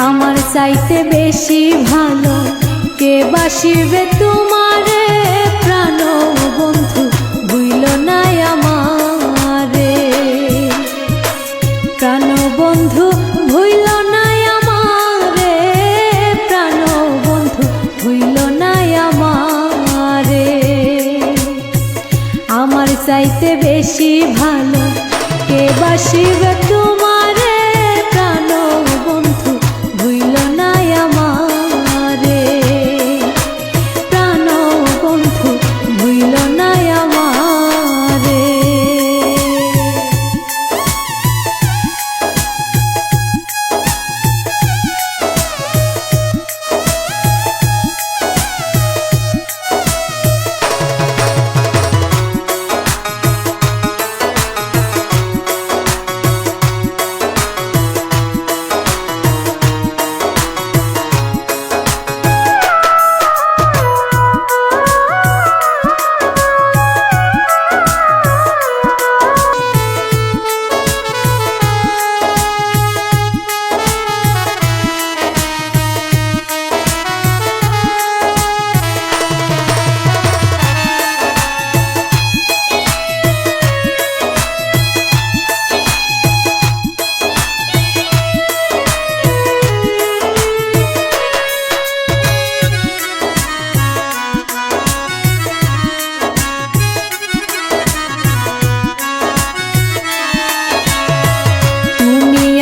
আমার চাইতে বেশি ভালো কে বাসিবে তোমারে, প্রাণ বন্ধু ভুইল না আমারে, প্রাণ বন্ধু ভুইল না আমারে, প্রাণ বন্ধু ভুইল না আমারে। আমার চাইতে বেশি ভালো কে বাসিবে তোমারে, প্রাণ বন্ধু ভুইল না আমারে, প্রাণ বন্ধু ভুইল না আমারে।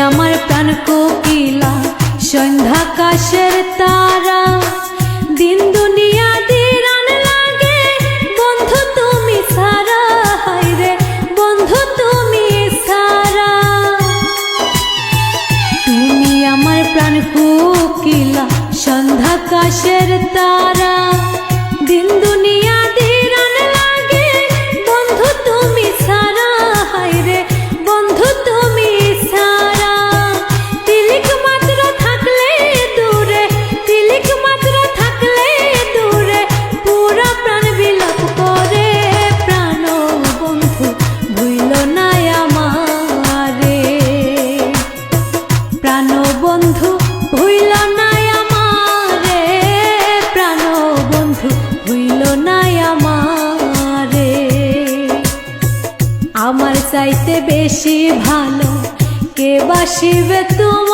আমার প্রাণ কোকিলা সন্ধ্যাকাশের তারা, দিন দুনিয়া দিরান লাগে বন্ধু তুমি সারা, হায়রে বন্ধু তুমি সারা। তুমি আমার প্রাণ কোকিলা সন্ধ্যাকাশের তারা, দিন দুনিয়া দিরান লাগে বন্ধু তুমি সারা, হায়রে বন্ধু তুমি সারা। তিলিক মাত্র থাকলে দূরে, তিলিক মাত্র থাকলে দূরে, পুরা প্রাণ বিলাপ করে, প্রাণ বন্ধু ভুইল না আমারে, প্রাণ বন্ধু ভুইল না আমারে, প্রাণ বন্ধু ভুইল না আমারে। আমার চাইতে বেশি ভালো কে বাসিবে তুমি।